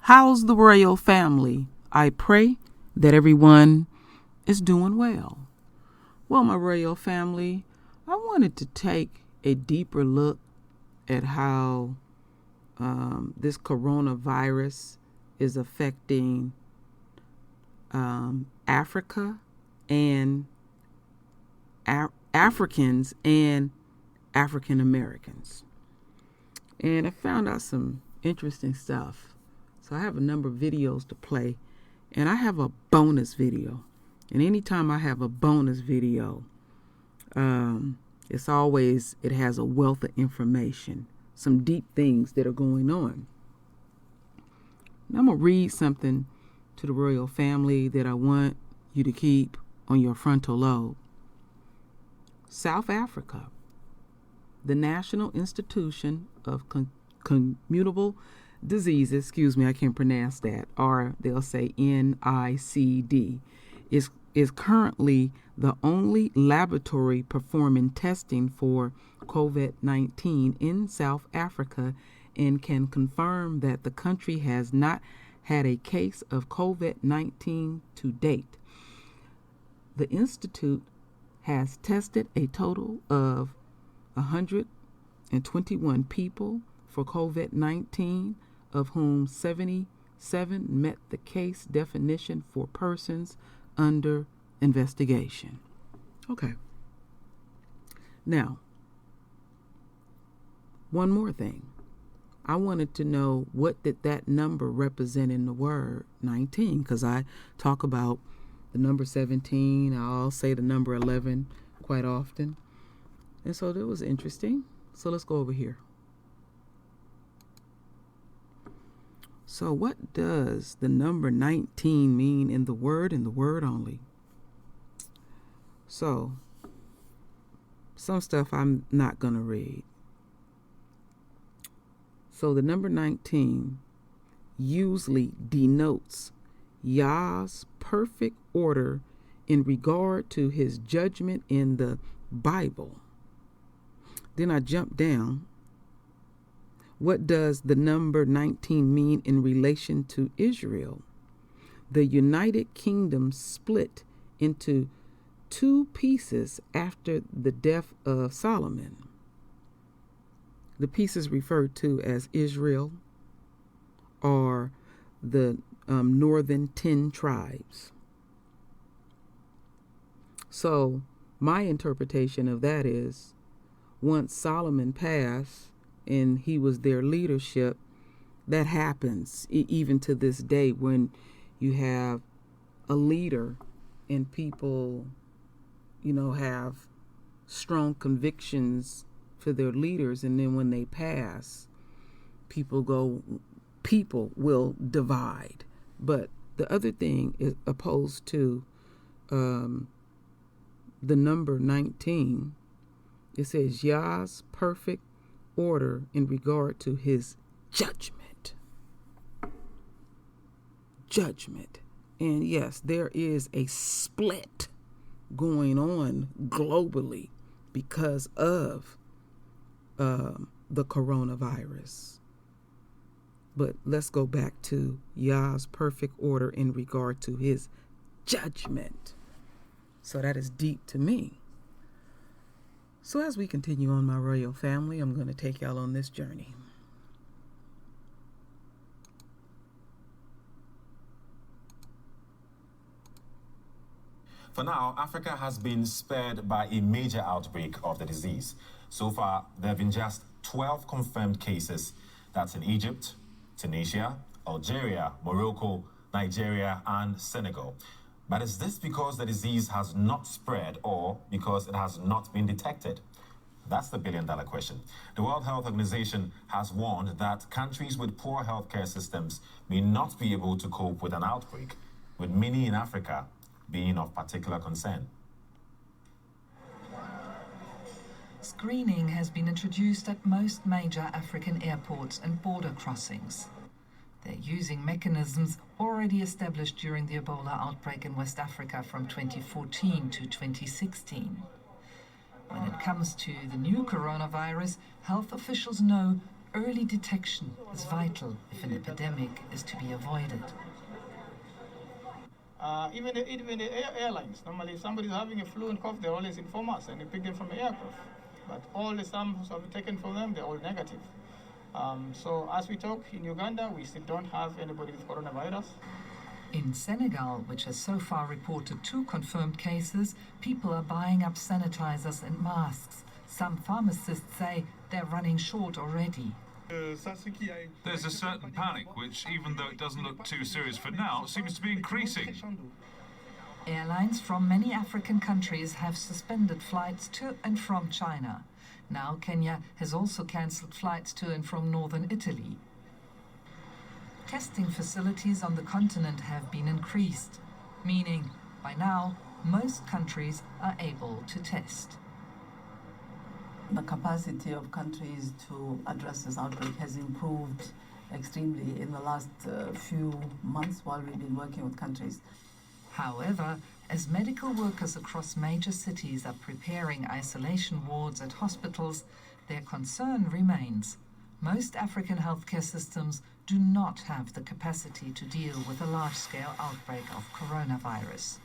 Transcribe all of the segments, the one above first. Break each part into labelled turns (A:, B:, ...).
A: How's the royal family? I pray that everyone is doing well. Well, my royal family, I wanted to take a deeper look at how this coronavirus is affecting Africa and Africans and African Americans. And I found out some interesting stuff. So I have a number of videos to play, and I have a bonus video. And anytime I have a bonus video, it has a wealth of information, some deep things that are going on. Now I'm going to read something to the royal family that I want you to keep on your frontal lobe. South Africa, the National Institution of Communicable Diseases, I can't pronounce that, or they'll say NICD, is currently the only laboratory performing testing for COVID-19 in South Africa and can confirm that the country has not had a case of COVID-19 to date. The Institute has tested a total of 121 people for COVID-19, of whom 77 met the case definition for persons under investigation. Okay. Now, one more thing. I wanted to know, what did that number represent in the word 19? Because I talk about the number 17. I'll say the number 11 quite often. And so that was interesting. So let's go over here. So what does the number 19 mean in the word and the word only? So some stuff I'm not going to read. So the number 19 usually denotes Yah's perfect order in regard to his judgment in the Bible. Then I jump down. What does the number 19 mean in relation to Israel? The United Kingdom split into two pieces after the death of Solomon. The pieces referred to as Israel are the northern 10 tribes. So my interpretation of that is, once Solomon passed and he was their leadership, that happens even to this day, when you have a leader and people, have strong convictions for their leaders, and then when they pass, people will divide. But the other thing is, opposed to the number 19, it says Yah's perfect order in regard to his judgment. And yes, there is a split going on globally because of the coronavirus. But let's go back to Yah's perfect order in regard to his judgment. So that is deep to me. So as we continue on, my royal family, I'm going to take y'all on this journey.
B: For now, Africa has been spared by a major outbreak of the disease. So far, there have been just 12 confirmed cases. That's in Egypt, Tunisia, Algeria, Morocco, Nigeria, and Senegal. But is this because the disease has not spread, or because it has not been detected? That's the billion-dollar question. The World Health Organization has warned that countries with poor healthcare systems may not be able to cope with an outbreak, with many in Africa being of particular concern.
C: Screening has been introduced at most major African airports and border crossings. They're using mechanisms already established during the Ebola outbreak in West Africa from 2014 to 2016. When it comes to the new coronavirus, health officials know early detection is vital if an epidemic is to be avoided.
D: Even the airlines, normally if somebody's having a flu and cough, they always inform us and we pick them from the aircraft. But all the samples have been taken from them, they're all negative. So as we talk, in Uganda, we still don't have anybody with coronavirus.
C: In Senegal, which has so far reported 2 confirmed cases, people are buying up sanitizers and masks. Some pharmacists say they're running short already.
E: There's a certain panic, which, even though it doesn't look too serious for now, seems to be increasing.
C: Airlines from many African countries have suspended flights to and from China. Now Kenya has also cancelled flights to and from northern Italy. Testing facilities on the continent have been increased, meaning by now most countries are able to test.
F: The capacity of countries to address this outbreak has improved extremely in the last few months while we've been working with countries.
C: However, as medical workers across major cities are preparing isolation wards at hospitals, their concern remains. Most African healthcare systems do not have the capacity to deal with a large-scale outbreak of coronavirus.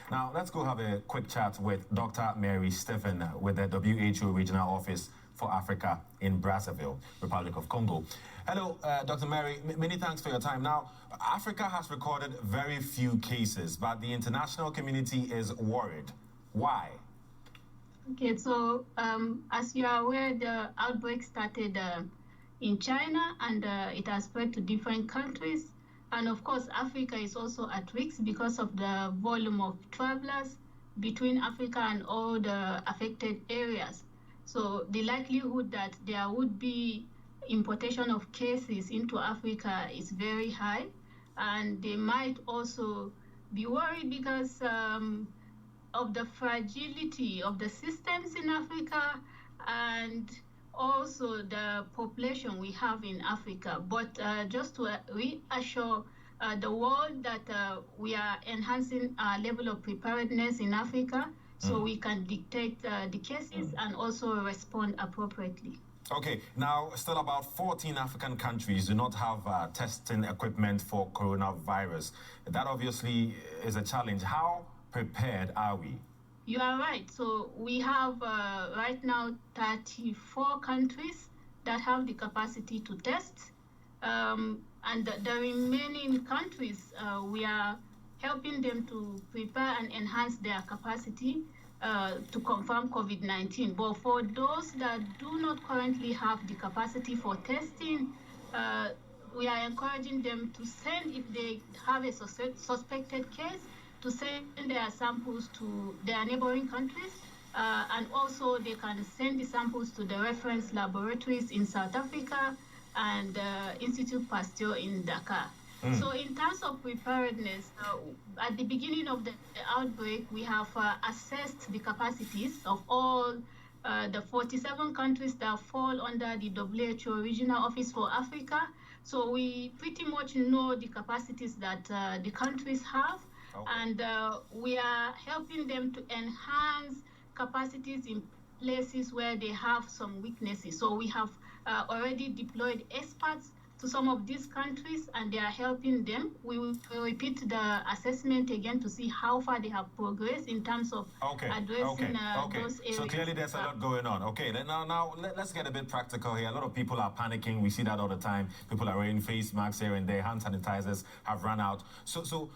B: Now, let's go have a quick chat with Dr. Mary Stephen with the WHO Regional Office for Africa in Brazzaville, Republic of Congo. Hello, Dr. Mary. Many thanks for your time. Now, Africa has recorded very few cases, but the international community is worried. Why?
G: Okay, so as you are aware, the outbreak started in China and it has spread to different countries. And of course, Africa is also at risk because of the volume of travelers between Africa and all the affected areas. So the likelihood that there would be importation of cases into Africa is very high. And they might also be worried because of the fragility of the systems in Africa and also the population we have in Africa. But just to reassure the world that we are enhancing our level of preparedness in Africa so we can dictate the cases and also respond appropriately.
B: Okay, now still about 14 African countries do not have testing equipment for coronavirus. That obviously is a challenge. How prepared are we?
G: You are right. So we have right now 34 countries that have the capacity to test. And the remaining countries, we are helping them to prepare and enhance their capacity to confirm COVID-19. But for those that do not currently have the capacity for testing, we are encouraging them to send, if they have a suspected case, to send their samples to their neighboring countries. And also they can send the samples to the reference laboratories in South Africa and Institut Pasteur in Dakar. So in terms of preparedness, at the beginning of the outbreak, we have assessed the capacities of all the 47 countries that fall under the WHO Regional Office for Africa. So we pretty much know the capacities that the countries have. Okay. And we are helping them to enhance capacities in places where they have some weaknesses. So we have already deployed experts to some of these countries and they are helping them. We will repeat the assessment again to see how far they have progressed in terms of addressing those areas.
B: So clearly there's a lot going on. Okay, then now let's get a bit practical here. A lot of people are panicking. We see that all the time. People are wearing face masks here and there. Hand sanitizers have run out. So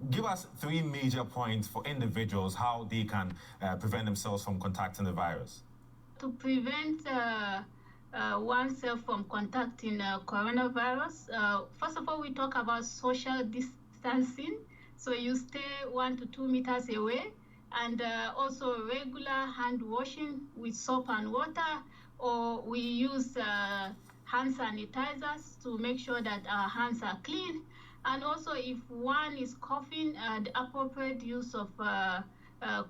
B: give us 3 major points for individuals how they can prevent themselves from contacting the virus.
G: To prevent oneself from contacting coronavirus, first of all, we talk about social distancing. So you stay 1 to 2 meters away, and also regular hand washing with soap and water, or we use hand sanitizers to make sure that our hands are clean. And also if one is coughing, the appropriate use of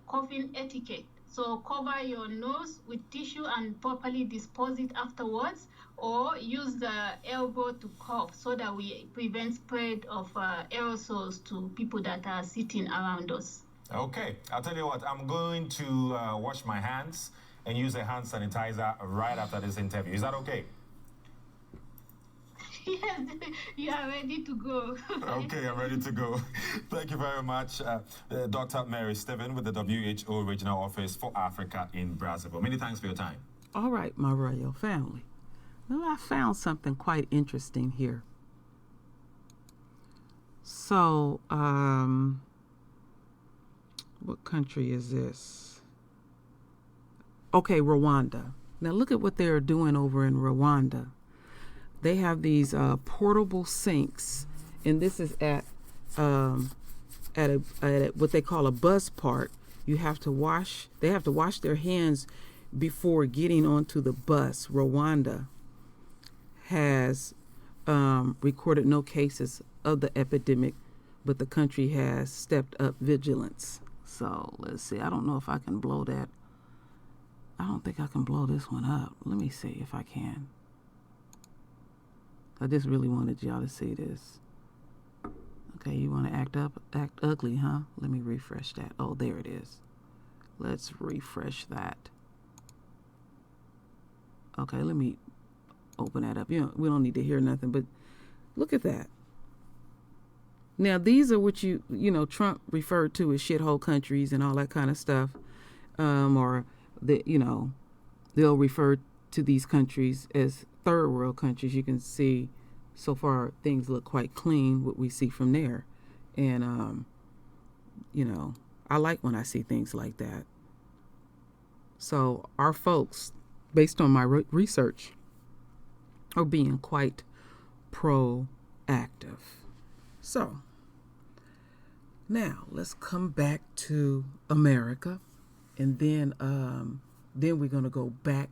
G: coughing etiquette. So cover your nose with tissue and properly dispose it afterwards, or use the elbow to cough so that we prevent spread of aerosols to people that are sitting around us.
B: Okay, I'll tell you what, I'm going to wash my hands and use a hand sanitizer right after this interview. Is that okay?
G: Yes, you are ready to go.
B: Okay, I'm ready to go. Thank you very much, Dr. Mary Steven with the WHO Regional Office for Africa in Brazzaville. Many thanks for your time.
A: All right, my royal family. Well, I found something quite interesting here. So, what country is this? Okay, Rwanda. Now look at what they're doing over in Rwanda. They have these portable sinks, and this is at what they call a bus park. They have to wash their hands before getting onto the bus. Rwanda has recorded no cases of the epidemic, but the country has stepped up vigilance. So let's see. I don't know if I can blow that. I don't think I can blow this one up. Let me see if I can. I just really wanted y'all to see this. Okay, you want to act ugly, huh? Let me refresh that. Oh, there it is. Let's refresh that. Okay, let me open that up. We don't need to hear nothing, but look at that. Now, these are what Trump referred to as shithole countries and all that kind of stuff. Or they'll refer to these countries as third world countries. You can see so far things look quite clean, what we see from there. And, I like when I see things like that. So our folks, based on my research, are being quite proactive. So now let's come back to America, and then we're going to go back.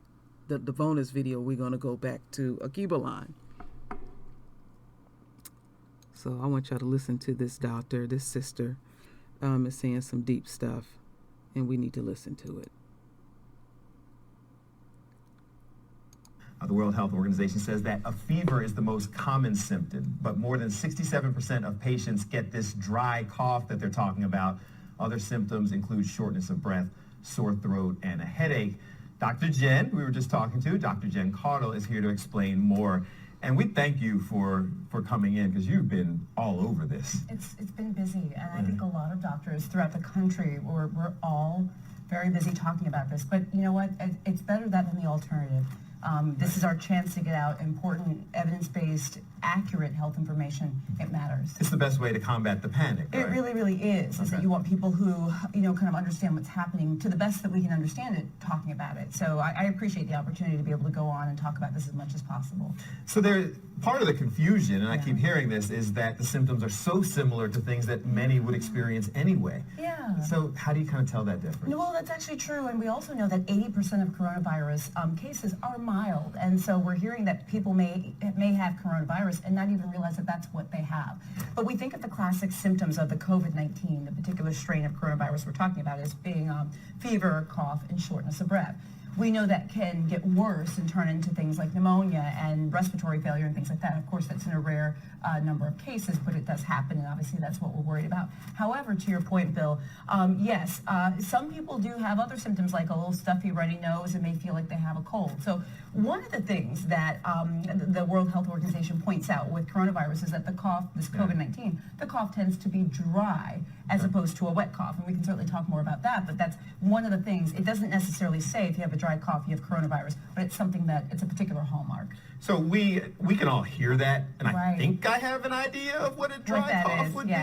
A: The bonus video, we're going to go back to Akibalan. So I want y'all to listen to this doctor, this sister, is saying some deep stuff, and we need to listen to it.
H: The World Health Organization says that a fever is the most common symptom, but more than 67% of patients get this dry cough that they're talking about. Other symptoms include shortness of breath, sore throat, and a headache. Dr. Jen, we were just talking to, Dr. Jen Cardle is here to explain more. And we thank you for coming in, because you've been all over this.
I: It's been busy, and I think a lot of doctors throughout the country, we're all very busy talking about this. But you know what? It's better that than the alternative. This is our chance to get out important, evidence-based, accurate health information. It matters.
H: It's the best way to combat the panic, right?
I: It really, really is. Is that you want people who, kind of understand what's happening to the best that we can understand it, talking about it. So I appreciate the opportunity to be able to go on and talk about this as much as possible.
H: So part of the confusion, and I keep hearing this, is that the symptoms are so similar to things that many would experience anyway.
I: Yeah.
H: So how do you kind of tell that difference?
I: Well, that's actually true, and we also know that 80% of coronavirus cases are mild, and so we're hearing that people may have coronavirus and not even realize that that's what they have. But we think of the classic symptoms of the COVID-19, the particular strain of coronavirus we're talking about, as being fever, cough, and shortness of breath. We know that can get worse and turn into things like pneumonia and respiratory failure and things like that. Of course, that's in a rare number of cases, but it does happen, and obviously that's what we're worried about. However, to your point, Bill, yes, some people do have other symptoms like a little stuffy, runny nose and may feel like they have a cold. So one of the things that the World Health Organization points out with coronavirus is that the cough, this COVID-19, the cough tends to be dry as opposed to a wet cough. And we can certainly talk more about that, but that's one of the things. It doesn't necessarily say if you have a dry cough, you have coronavirus, but it's something that it's a particular hallmark.
H: So we can all hear that, and I think I have an idea of what a dry cough would be.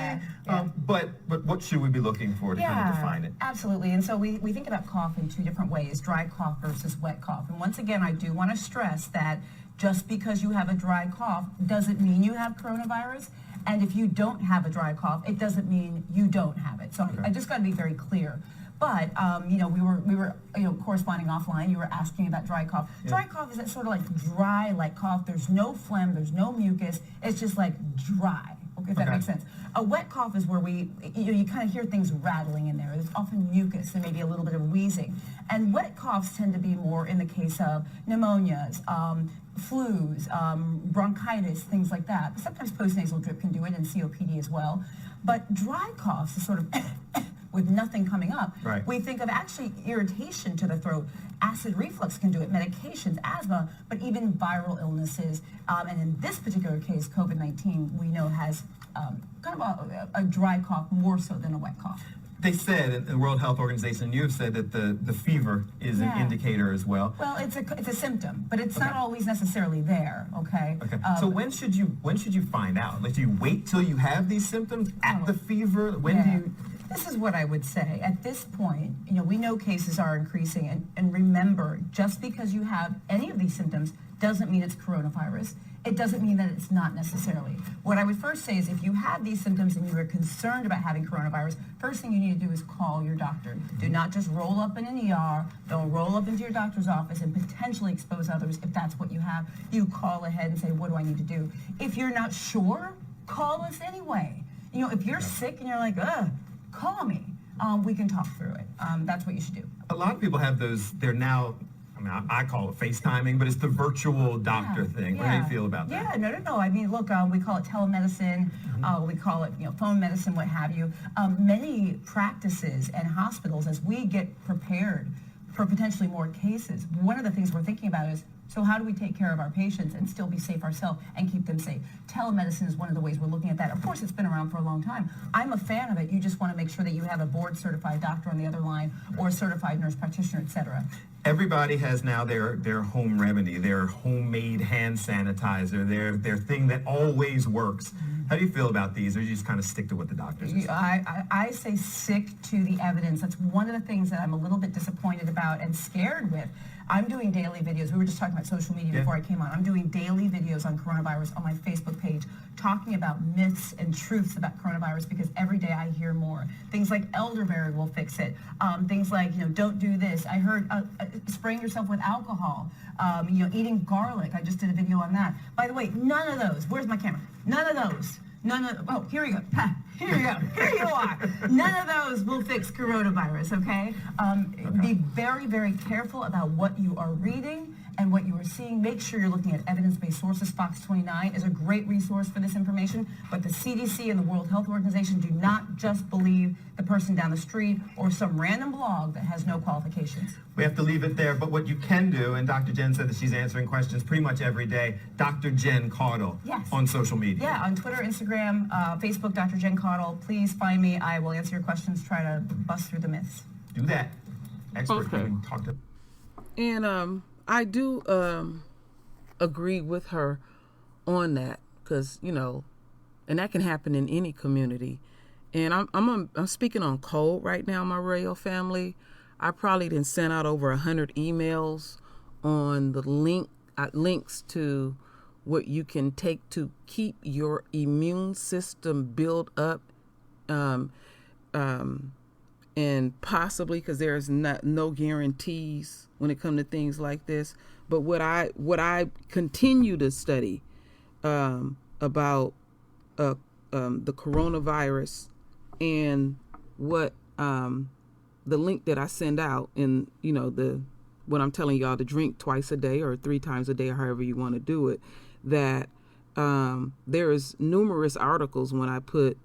H: But what should we be looking for to kind of define it?
I: Absolutely. And so we think about cough in two different ways, dry cough versus wet cough. And once again, I do want to stress that just because you have a dry cough doesn't mean you have coronavirus. And if you don't have a dry cough, it doesn't mean you don't have it. So I just got to be very clear. But we were corresponding offline. You were asking about dry cough. Dry cough is that sort of like dry, like cough. There's no phlegm. There's no mucus. It's just like dry. Okay, if that makes sense. A wet cough is where you kind of hear things rattling in there. There's often mucus and maybe a little bit of wheezing. And wet coughs tend to be more in the case of pneumonias, flus, bronchitis, things like that. But sometimes postnasal drip can do it, and COPD as well. But dry coughs is sort of with nothing coming up. We think of actually irritation to the throat. Acid reflux can do it, medications, asthma, but even viral illnesses. And in this particular case, COVID-19, we know has kind of a dry cough more so than a wet cough.
H: They said, in the World Health Organization, and you have said that the fever is an indicator as well.
I: Well, it's a symptom, but it's not always necessarily there, okay?
H: Okay. So when should you find out? Like, do you wait till you have these symptoms at the fever? When do you...
I: This is what I would say. At this point, we know cases are increasing, and remember, just because you have any of these symptoms doesn't mean it's coronavirus. It doesn't mean that it's not necessarily. What I would first say is if you have these symptoms and you are concerned about having coronavirus, first thing you need to do is call your doctor. Do not just roll up in an ER. Don't roll up into your doctor's office and potentially expose others if that's what you have. You call ahead and say, what do I need to do? If you're not sure, call us anyway. If you're sick and you're like, call me. We can talk through it. That's what you should do.
H: A lot of people have those, they're now, I call it FaceTiming, but it's the virtual doctor thing. What do you feel about that?
I: Yeah, no. I mean, look, we call it telemedicine. We call it, phone medicine, what have you. Many practices and hospitals, as we get prepared for potentially more cases, one of the things we're thinking about is, so how do we take care of our patients and still be safe ourselves and keep them safe? Telemedicine is one of the ways we're looking at that. Of course, it's been around for a long time. I'm a fan of it. You just want to make sure that you have a board-certified doctor on the other line or a certified nurse practitioner, et cetera.
H: Everybody has now their home remedy, their homemade hand sanitizer, their thing that always works. How do you feel about these, or do you just kind of stick to what the doctors say?
I: I say stick to the evidence. That's one of the things that I'm a little bit disappointed about and scared with. I'm doing daily videos. We were just talking about social media before I came on. I'm doing daily videos on coronavirus on my Facebook page, talking about myths and truths about coronavirus, because every day I hear more. Things like elderberry will fix it. Things like, don't do this. I heard spraying yourself with alcohol, eating garlic. I just did a video on that. By the way, none of those, where's my camera? None of those. Oh, here we go. Here you go. Here you are. None of those will fix coronavirus, okay? Be very, very careful about what you are reading and what you are seeing. Make sure you're looking at evidence-based sources. Fox 29 is a great resource for this information, but the CDC and the World Health Organization do not just believe the person down the street or some random blog that has no qualifications.
H: We have to leave it there, but what you can do, and Dr. Jen said that she's answering questions pretty much every day, Dr. Jen Caudle on social media.
I: Yeah, on Twitter, Instagram, Facebook, Dr. Jen Caudle. Please find me. I will answer your questions, try to bust through the myths.
H: Do that. Expert can talk to.
A: And I do agree with her on that, because and that can happen in any community. And I'm speaking on cold right now, my Royal family. I probably didn't send out over 100 emails on the links to what you can take to keep your immune system built up, and possibly, because there's no guarantees when it comes to things like this. But what I continue to study about the coronavirus, and what the link that I send out, and what I'm telling y'all to drink twice a day or 3 times a day, or however you want to do it, that there is numerous articles when I put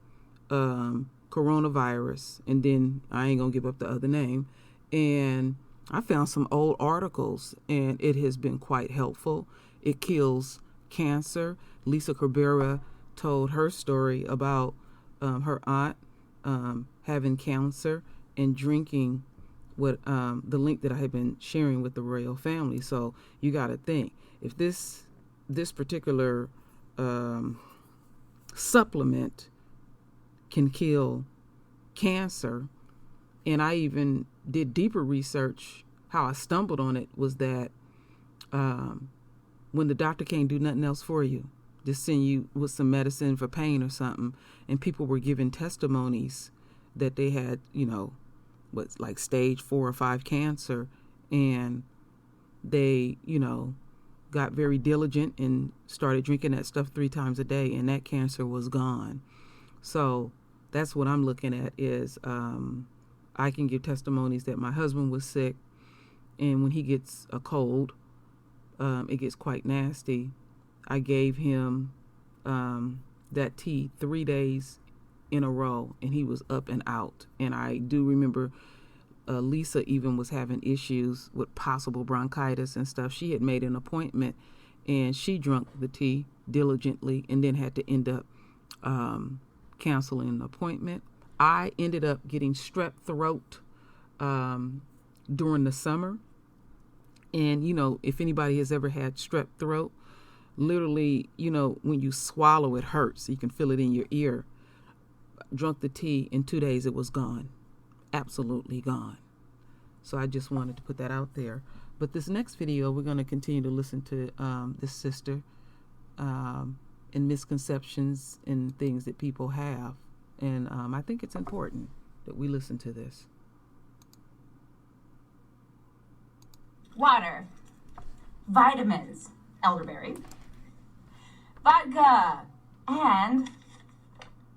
A: coronavirus, and then I ain't gonna give up the other name, and I found some old articles, and it has been quite helpful. It kills cancer. Lisa Cabrera told her story about her aunt having cancer and drinking what the link that I had been sharing with the royal family. So you got to think, if this particular supplement can kill cancer, and I even did deeper research. How I stumbled on it was that when the doctor can't do nothing else for you, just send you with some medicine for pain or something, and people were giving testimonies that they had, what's like stage 4 or 5 cancer, and they, got very diligent and started drinking that stuff 3 times a day, and that cancer was gone. So that's what I'm looking at is I can give testimonies that my husband was sick, and when he gets a cold, it gets quite nasty. I gave him that tea 3 days in a row, and he was up and out. And I do remember Lisa even was having issues with possible bronchitis and stuff. She had made an appointment, and she drank the tea diligently and then had to end up canceling an appointment. I ended up getting strep throat during the summer. And, you know, if anybody has ever had strep throat, literally, you know, when you swallow, it hurts. You can feel it in your ear. Drunk the tea. In 2 days, it was gone. Absolutely gone. So I just wanted to put that out there. But this next video, we're going to continue to listen to this sister and misconceptions and things that people have. And I think it's important that we listen to this.
J: Water, vitamins, elderberry, vodka, and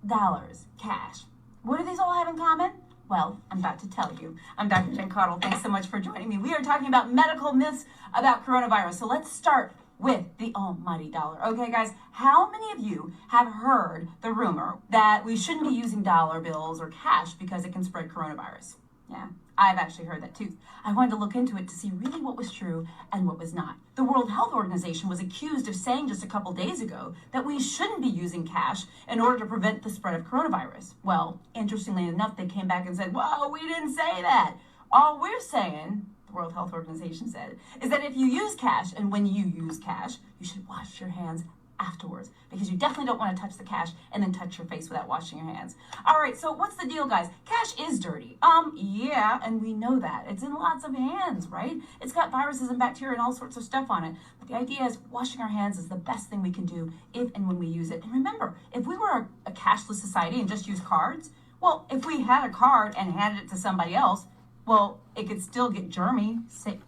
J: dollars, cash. What do these all have in common? Well, I'm about to tell you. I'm Dr. Jen Cottle. Thanks so much for joining me. We are talking about medical myths about coronavirus. So let's start with the almighty dollar. Okay, guys, how many of you have heard the rumor that we shouldn't be using dollar bills or cash because it can spread coronavirus? Yeah, I've actually heard that too. I wanted to look into it to see really what was true and what was not. The World Health Organization was accused of saying just a couple days ago that we shouldn't be using cash in order to prevent the spread of coronavirus. Well, interestingly enough, they came back and said, well, we didn't say that. All we're saying, the World Health Organization said, is that if you use cash, and when you use cash, you should wash your hands afterwards, because you definitely don't want to touch the cash and then touch your face without washing your hands. All right, so what's the deal, guys? Cash is dirty. Yeah, and we know that. It's in lots of hands, right? It's got viruses and bacteria and all sorts of stuff on it. But the idea is washing our hands is the best thing we can do if and when we use it. And remember, if we were a cashless society and just use cards, well, if we had a card and handed it to somebody else, well, it could still get germy,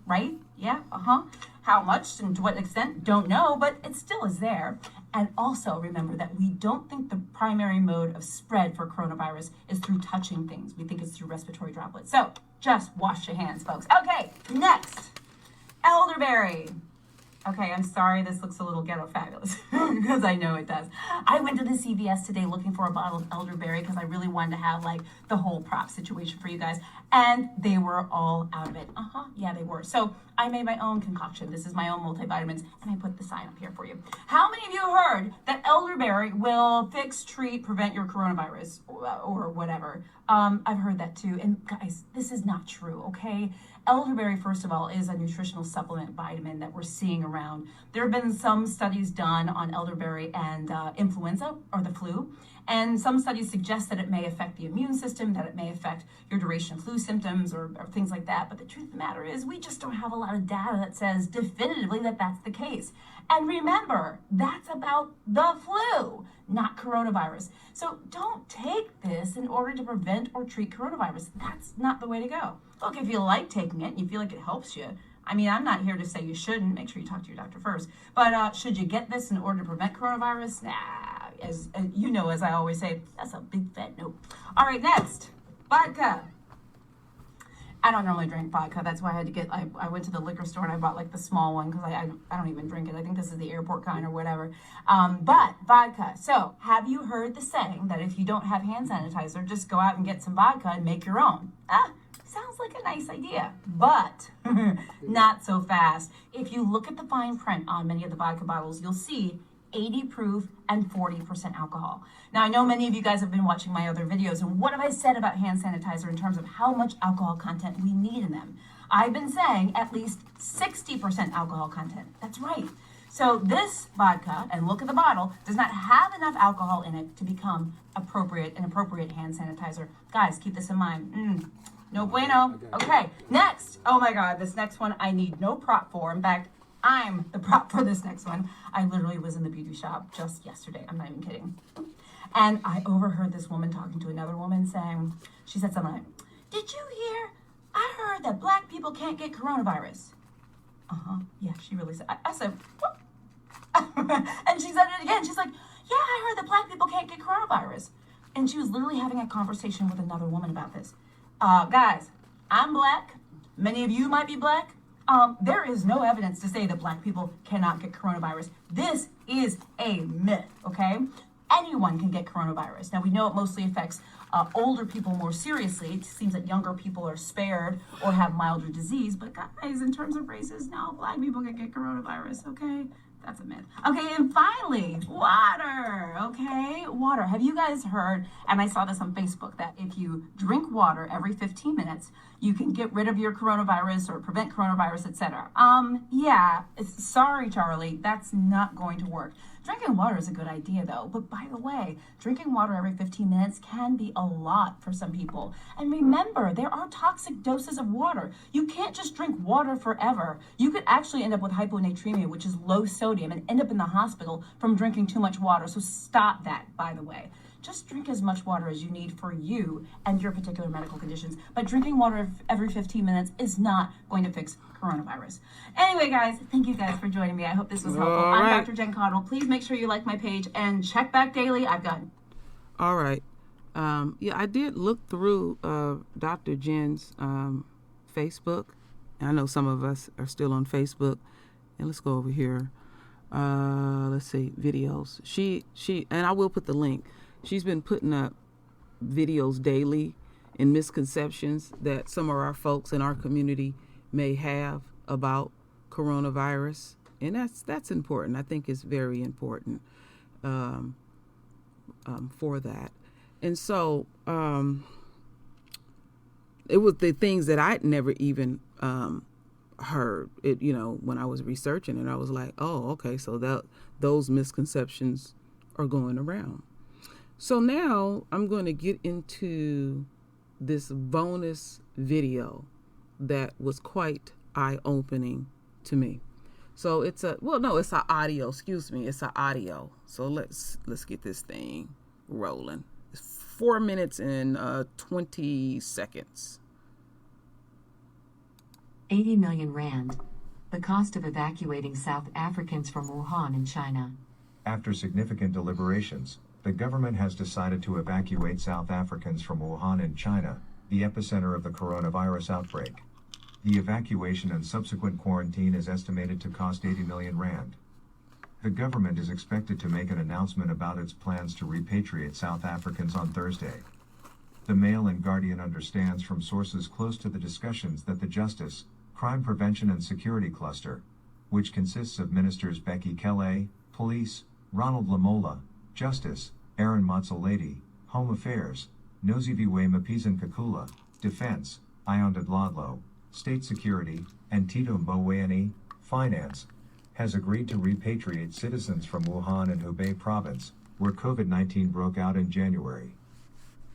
J: right? Yeah, How much and to what extent, don't know, but it still is there. And also remember that we don't think the primary mode of spread for coronavirus is through touching things. We think it's through respiratory droplets. So just wash your hands, folks. Okay, next, elderberry. Okay, I'm sorry this looks a little ghetto fabulous, because I know it does. I went to the CVS today looking for a bottle of elderberry because I really wanted to have like the whole prop situation for you guys, and they were all out of it. Yeah, they were. So I made my own concoction. This is my own multivitamins, and I put the sign up here for you. How many of you heard that elderberry will fix, treat, prevent your coronavirus or whatever? I've heard that too. And guys, this is not true, okay? Elderberry, first of all, is a nutritional supplement vitamin that we're seeing around. There have been some studies done on elderberry and influenza or the flu. And some studies suggest that it may affect the immune system, that it may affect your duration of flu symptoms or things like that. But the truth of the matter is we just don't have a lot of data that says definitively that that's the case. And remember, that's about the flu, not coronavirus. So don't take this in order to prevent or treat coronavirus. That's not the way to go. Look, if you like taking it and you feel like it helps you, I mean, I'm not here to say you shouldn't. Make sure you talk to your doctor first. But should you get this in order to prevent coronavirus? Nah, as you know, as I always say, that's a big fat no. All right, next, vodka. I don't normally drink vodka. That's why I had to get, I went to the liquor store and I bought like the small one because I don't even drink it. I think this is the airport kind or whatever. But vodka. So have you heard the saying that if you don't have hand sanitizer, just go out and get some vodka and make your own? Sounds like a nice idea, but not so fast. If you look at the fine print on many of the vodka bottles, you'll see 80 proof and 40% alcohol. Now, I know many of you guys have been watching my other videos, and what have I said about hand sanitizer in terms of how much alcohol content we need in them? I've been saying at least 60% alcohol content. That's right. So this vodka, and look at the bottle, does not have enough alcohol in it to become an appropriate hand sanitizer. Guys, keep this in mind. No bueno. Okay, next. Oh my God, this next one I need no prop for. In fact, I'm the prop for this next one. I literally was in the beauty shop just yesterday. I'm not even kidding. And I overheard this woman talking to another woman saying, she said something like, "Did you hear? I heard that black people can't get coronavirus." Yeah, she really said. I said, what? And she said it again. She's like, "Yeah, I heard that black people can't get coronavirus." And she was literally having a conversation with another woman about this. Guys, I'm black. Many of you might be black. There is no evidence to say that black people cannot get coronavirus. This is a myth, okay? anyone can get coronavirus. Now, we know it mostly affects older people more seriously. It seems that younger people are spared or have milder disease. But guys, in terms of races, no, black people can get coronavirus, okay? That's a myth. Okay, and finally, water, okay? Water. Have you guys heard, and I saw this on Facebook, that if you drink water every 15 minutes, you can get rid of your coronavirus or prevent coronavirus, etc. Yeah, sorry, Charlie, that's not going to work. Drinking water is a good idea, though. But by the way, drinking water every 15 minutes can be a lot for some people. And remember, there are toxic doses of water. You can't just drink water forever. You could actually end up with hyponatremia, which is low sodium, and end up in the hospital from drinking too much water. So stop that, by the way. Just drink as much water as you need for you and your particular medical conditions. But drinking water every 15 minutes is not going to fix coronavirus. Anyway, guys, thank you guys for joining me. I hope this was helpful.
A: All
J: I'm
A: right.
J: Dr. Jen Cottle. Please make sure you like my page and check back daily. I've got...
A: All right. Yeah, I did look through Dr. Jen's Facebook. I know some of us are still on Facebook. And let's go over here. Let's see, videos. She, and I will put the link. She's been putting up videos daily and misconceptions that some of our folks in our community may have about coronavirus. And that's important. I think it's very important for that. And so it was the things that I'd never even heard it, when I was researching it. I was like, oh, okay, so those misconceptions are going around. So now I'm going to get into this bonus video that was quite eye-opening to me. So it's an audio, It's an audio. So let's get this thing rolling. It's 4 minutes and 20 seconds.
K: 80 million rand, the cost of evacuating South Africans from Wuhan in China.
L: After significant deliberations, the government has decided to evacuate South Africans from Wuhan in China, the epicenter of the coronavirus outbreak. The evacuation and subsequent quarantine is estimated to cost 80 million rand. The government is expected to make an announcement about its plans to repatriate South Africans on Thursday. The Mail and Guardian understands from sources close to the discussions that the Justice, Crime Prevention and Security Cluster, which consists of Ministers Becky Kelly, Police, Ronald Lamola, Justice, Aaron Motsoaledi, Home Affairs, Nosiviwe Mapizan-Kakula, Defense, Ionda Dlodlo, State Security, and Tito Mboweni, Finance, has agreed to repatriate citizens from Wuhan and Hubei province, where COVID-19 broke out in January.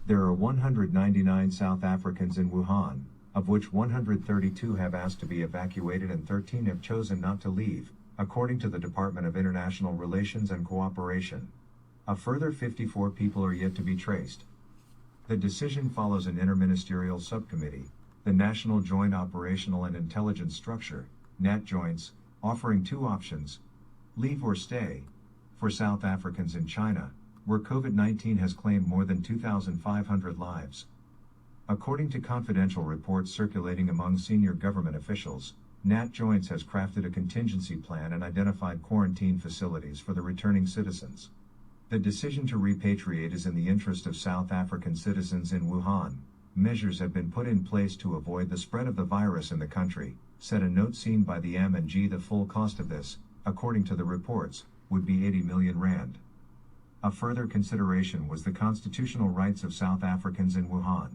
L: There are 199 South Africans in Wuhan, of which 132 have asked to be evacuated and 13 have chosen not to leave, according to the Department of International Relations and Cooperation. A further 54 people are yet to be traced. The decision follows an interministerial subcommittee, the National Joint Operational and Intelligence Structure, NATJOINTS, offering two options: leave or stay, for South Africans in China, where COVID-19 has claimed more than 2,500 lives. According to confidential reports circulating among senior government officials, NATJOINTS has crafted a contingency plan and identified quarantine facilities for the returning citizens. The decision to repatriate is in the interest of South African citizens in Wuhan. Measures have been put in place to avoid the spread of the virus in the country, said a note seen by the M&G. The full cost of this, according to the reports, would be 80 million rand. A further consideration was the constitutional rights of South Africans in Wuhan.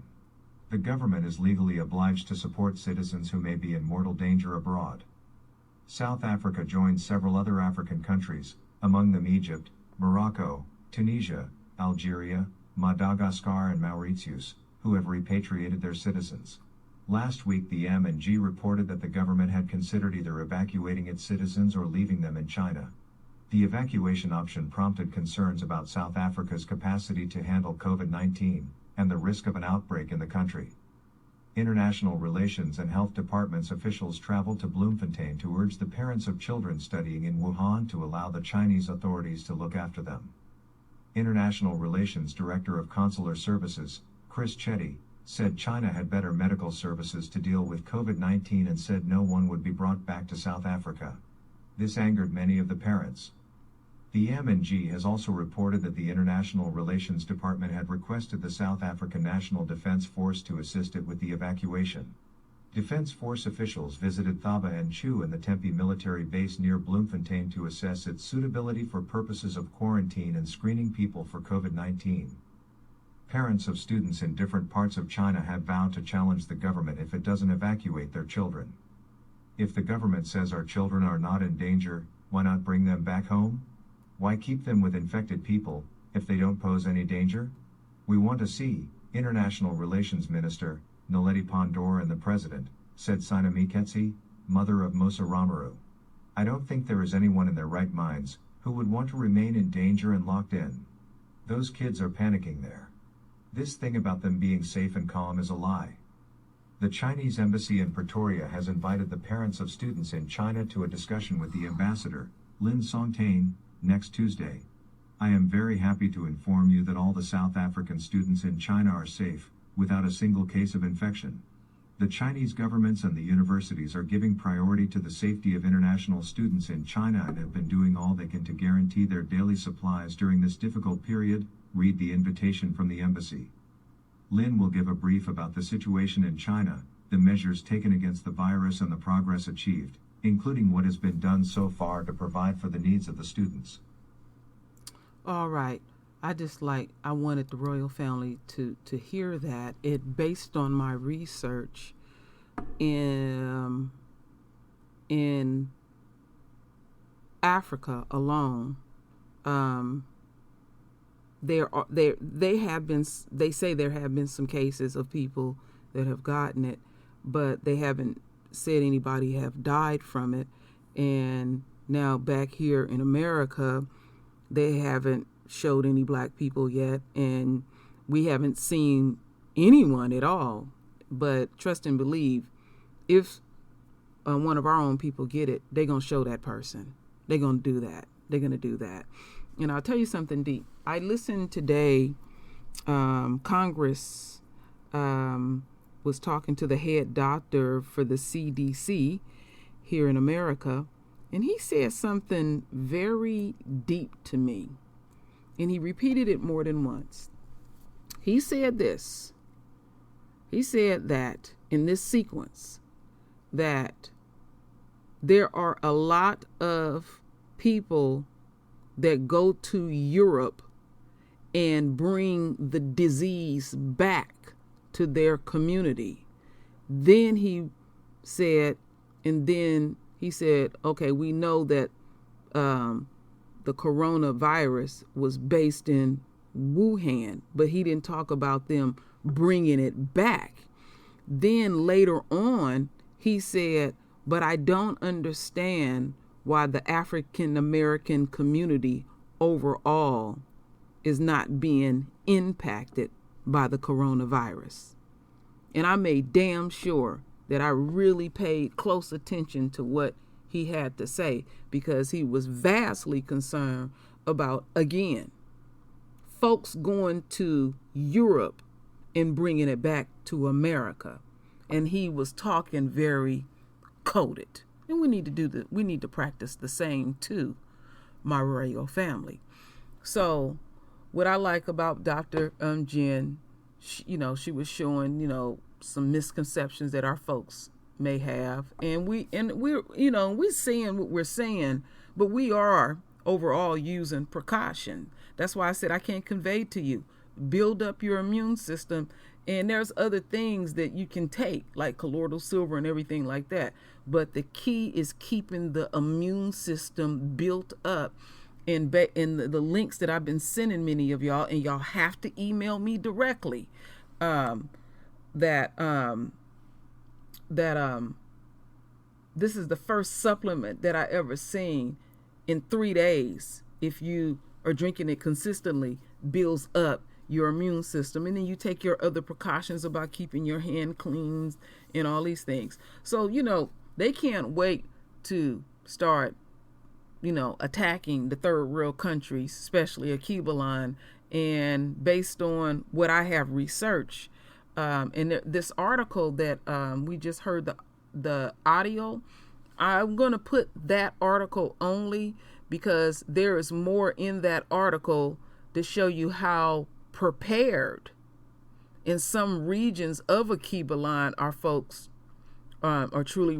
L: The government is legally obliged to support citizens who may be in mortal danger abroad. South Africa joined several other African countries, among them Egypt, Morocco, Tunisia, Algeria, Madagascar and Mauritius, who have repatriated their citizens. Last week the M&G reported that the government had considered either evacuating its citizens or leaving them in China. The evacuation option prompted concerns about South Africa's capacity to handle COVID-19 and the risk of an outbreak in the country. International Relations and Health Departments officials traveled to Bloemfontein to urge the parents of children studying in Wuhan to allow the Chinese authorities to look after them. International Relations Director of Consular Services, Chris Chetty, said China had better medical services to deal with COVID-19 and said no one would be brought back to South Africa. This angered many of the parents. The MNG has also reported that the International Relations Department had requested the South African National Defence Force to assist it with the evacuation. Defense Force officials visited Thaba and Chu and the Tempe military base near Bloemfontein to assess its suitability for purposes of quarantine and screening people for COVID-19. Parents of students in different parts of China have vowed to challenge the government if it doesn't evacuate their children. If the government says our children are not in danger, why not bring them back home? Why keep them with infected people if they don't pose any danger? We want to see, International Relations Minister Naledi Pandor and the President, said Sina Miketsi, mother of Musa Ramaru. I don't think there is anyone in their right minds who would want to remain in danger and locked in. Those kids are panicking there. This thing about them being safe and calm is a lie. The Chinese embassy in Pretoria has invited the parents of students in China to a discussion with the ambassador, Lin Songtain, next Tuesday. I am very happy to inform you that all the South African students in China are safe, without a single case of infection. The Chinese governments and the universities are giving priority to the safety of international students in China and have been doing all they can to guarantee their daily supplies during this difficult period, read the invitation from the embassy. Lin will give a brief about the situation in China, the measures taken against the virus and the progress achieved, including what has been done so far to provide for the needs of the students.
A: All right. I wanted the royal family to hear that. It based on my research in Africa alone. They say there have been some cases of people that have gotten it, but they haven't said anybody have died from it. And now back here in America, they haven't showed any black people yet, and we haven't seen anyone at all. But trust and believe, if one of our own people get it, they're going to show that person. They're going to do that. They're going to do that. And I'll tell you something deep. I listened today, Congress was talking to the head doctor for the CDC here in America, and he said something very deep to me. And he repeated it more than once. He said this. He said that in this sequence, that there are a lot of people that go to Europe and bring the disease back to their community. Then he said, okay, we know that the coronavirus was based in Wuhan, but he didn't talk about them bringing it back. Then later on, he said, but I don't understand why the African American community overall is not being impacted by the coronavirus. And I made damn sure that I really paid close attention to what he had to say, because he was vastly concerned about, again, folks going to Europe and bringing it back to America. And he was talking very coded. And we need to practice the same too, my royal family. So what I like about Dr. Jen, she was showing, some misconceptions that our folks may have, and we're saying what we're saying, but we are overall using precaution. That's why I said I can't convey to you. Build up your immune system, and there's other things that you can take, like colloidal silver and everything like that. But the key is keeping the immune system built up. And the links that I've been sending many of y'all, and y'all have to email me directly, this is the first supplement that I ever seen in 3 days. If you are drinking it consistently, builds up your immune system. And then you take your other precautions about keeping your hand clean and all these things. So, they can't wait to start, attacking the third world countries, especially Akibalan. And based on what I have researched, and this article that we just heard the audio, I'm going to put that article only because there is more in that article to show you how prepared in some regions of Akiba line our folks are truly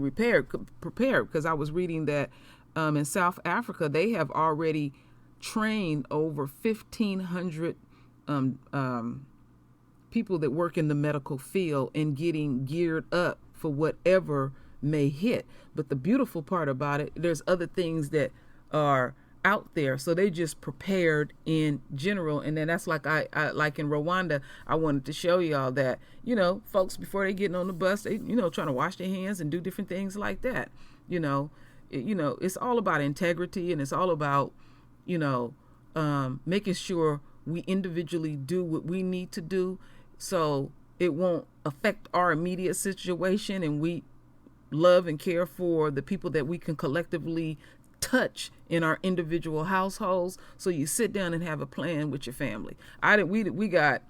A: prepared. Because I was reading that in South Africa, they have already trained over 1,500 people that work in the medical field in getting geared up for whatever may hit. But the beautiful part about it, there's other things that are out there, so they just prepared in general. And then that's like I like in Rwanda, I wanted to show y'all that, you know, folks before they getting on the bus, they, you know, trying to wash their hands and do different things like that. It's all about integrity, and it's all about, making sure we individually do what we need to do so it won't affect our immediate situation, and we love and care for the people that we can collectively touch in our individual households. So you sit down and have a plan with your family. We got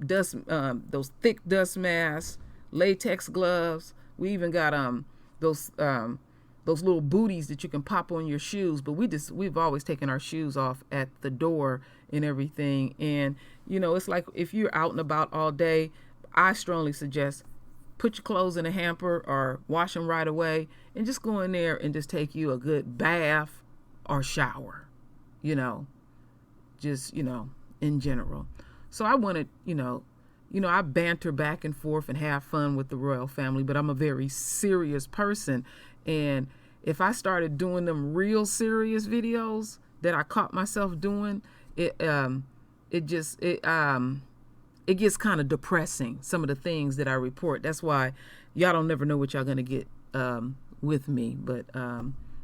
A: dust, those thick dust masks, latex gloves. We even got those little booties that you can pop on your shoes. But we've always taken our shoes off at the door and everything. And it's like if you're out and about all day, I strongly suggest put your clothes in a hamper or wash them right away and just go in there and just take you a good bath or shower, in general. So I wanted, I banter back and forth and have fun with the royal family, but I'm a very serious person. And if I started doing them real serious videos that I caught myself doing, it gets kind of depressing, some of the things that I report. That's why y'all don't never know what y'all gonna get with me.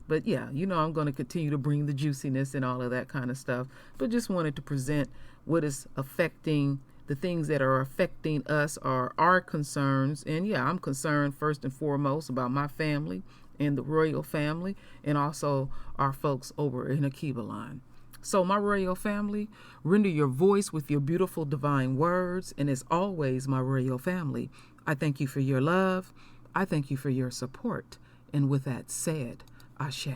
A: But yeah, I'm gonna continue to bring the juiciness and all of that kind of stuff. But just wanted to present what is affecting, the things that are affecting us are our concerns. And yeah, I'm concerned first and foremost about my family and the royal family, and also our folks over in Akiba line. So my royal family, render your voice with your beautiful divine words. And as always, my royal family, I thank you for your love. I thank you for your support. And with that said, Ashe.